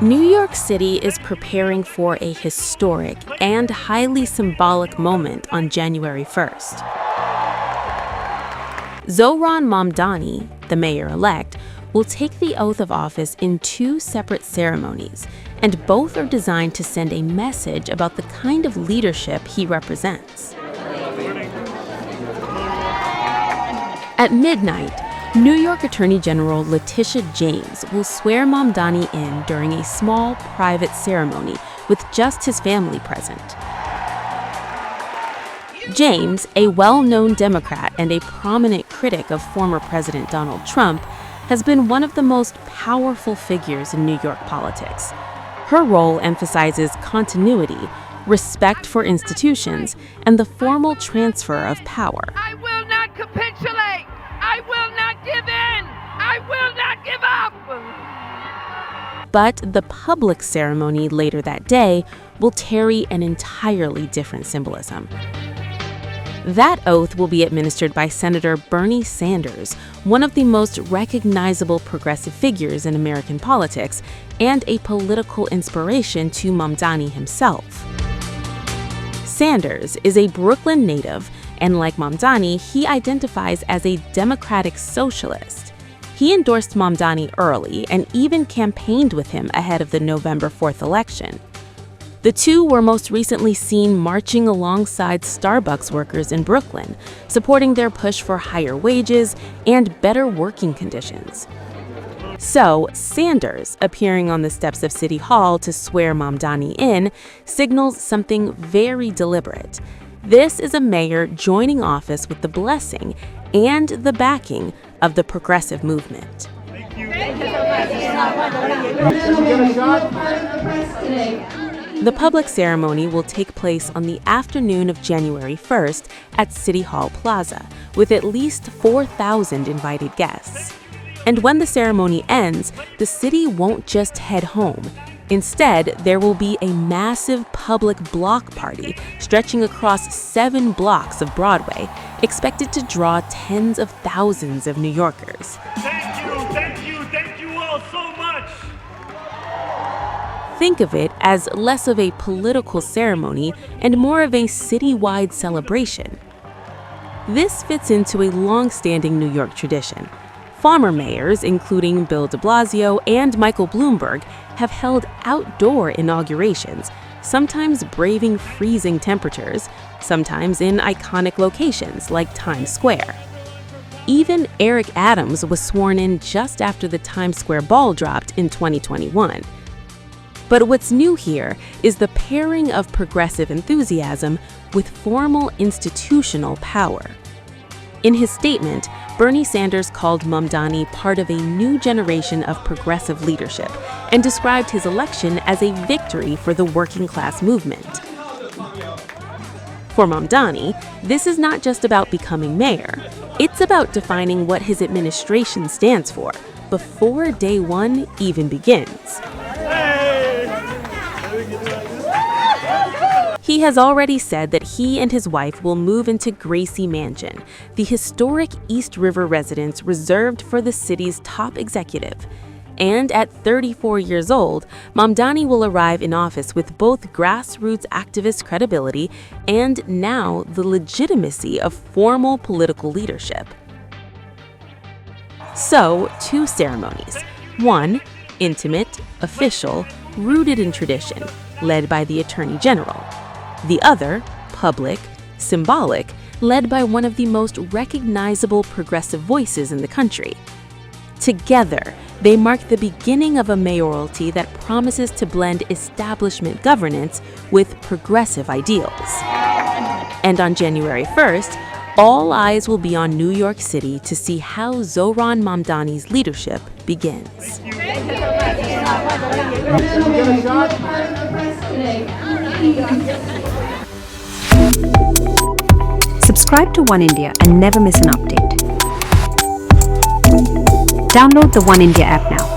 New York City is preparing for a historic and highly symbolic moment on January 1st. Zohran Mamdani, the mayor-elect, will take the oath of office in two separate ceremonies, and both are designed to send a message about the kind of leadership he represents. At midnight, New York Attorney General Letitia James will swear Mamdani in during a small, private ceremony with just his family present. James, a well-known Democrat and a prominent critic of former President Donald Trump, has been one of the most powerful figures in New York politics. Her role emphasizes continuity, respect for institutions, and the formal transfer of power. I will not capitulate! I will not give in! I will not give up! But the public ceremony later that day will carry an entirely different symbolism. That oath will be administered by Senator Bernie Sanders, one of the most recognizable progressive figures in American politics and a political inspiration to Mamdani himself. Sanders is a Brooklyn native, and like Mamdani, he identifies as a democratic socialist. He endorsed Mamdani early and even campaigned with him ahead of the November 4th election. The two were most recently seen marching alongside Starbucks workers in Brooklyn, supporting their push for higher wages and better working conditions. So, Sanders appearing on the steps of City Hall to swear Mamdani in signals something very deliberate. This is a mayor joining office with the blessing and the backing of the progressive movement. Thank you. The public ceremony will take place on the afternoon of January 1st at City Hall Plaza, with at least 4,000 invited guests. And when the ceremony ends, the city won't just head home. Instead, there will be a massive public block party stretching across 7 blocks of Broadway, expected to draw tens of thousands of New Yorkers. Thank you all so much! Think of it as less of a political ceremony and more of a citywide celebration. This fits into a long-standing New York tradition. Former mayors, including Bill de Blasio and Michael Bloomberg, have held outdoor inaugurations, sometimes braving freezing temperatures, sometimes in iconic locations like Times Square. Even Eric Adams was sworn in just after the Times Square ball dropped in 2021. But what's new here is the pairing of progressive enthusiasm with formal institutional power. In his statement, Bernie Sanders called Mamdani part of a new generation of progressive leadership and described his election as a victory for the working-class movement. For Mamdani, this is not just about becoming mayor. It's about defining what his administration stands for before day one even begins. He has already said that he and his wife will move into Gracie Mansion, the historic East River residence reserved for the city's top executive. And at 34 years old, Mamdani will arrive in office with both grassroots activist credibility and now the legitimacy of formal political leadership. So, 2 ceremonies. One, intimate, official, rooted in tradition, led by the Attorney General. The other, public, symbolic, led by one of the most recognizable progressive voices in the country. Together, they mark the beginning of a mayoralty that promises to blend establishment governance with progressive ideals. And on January 1st, all eyes will be on New York City to see how Zohran Mamdani's leadership begins. Subscribe to One India and never miss an update. Download the One India app now.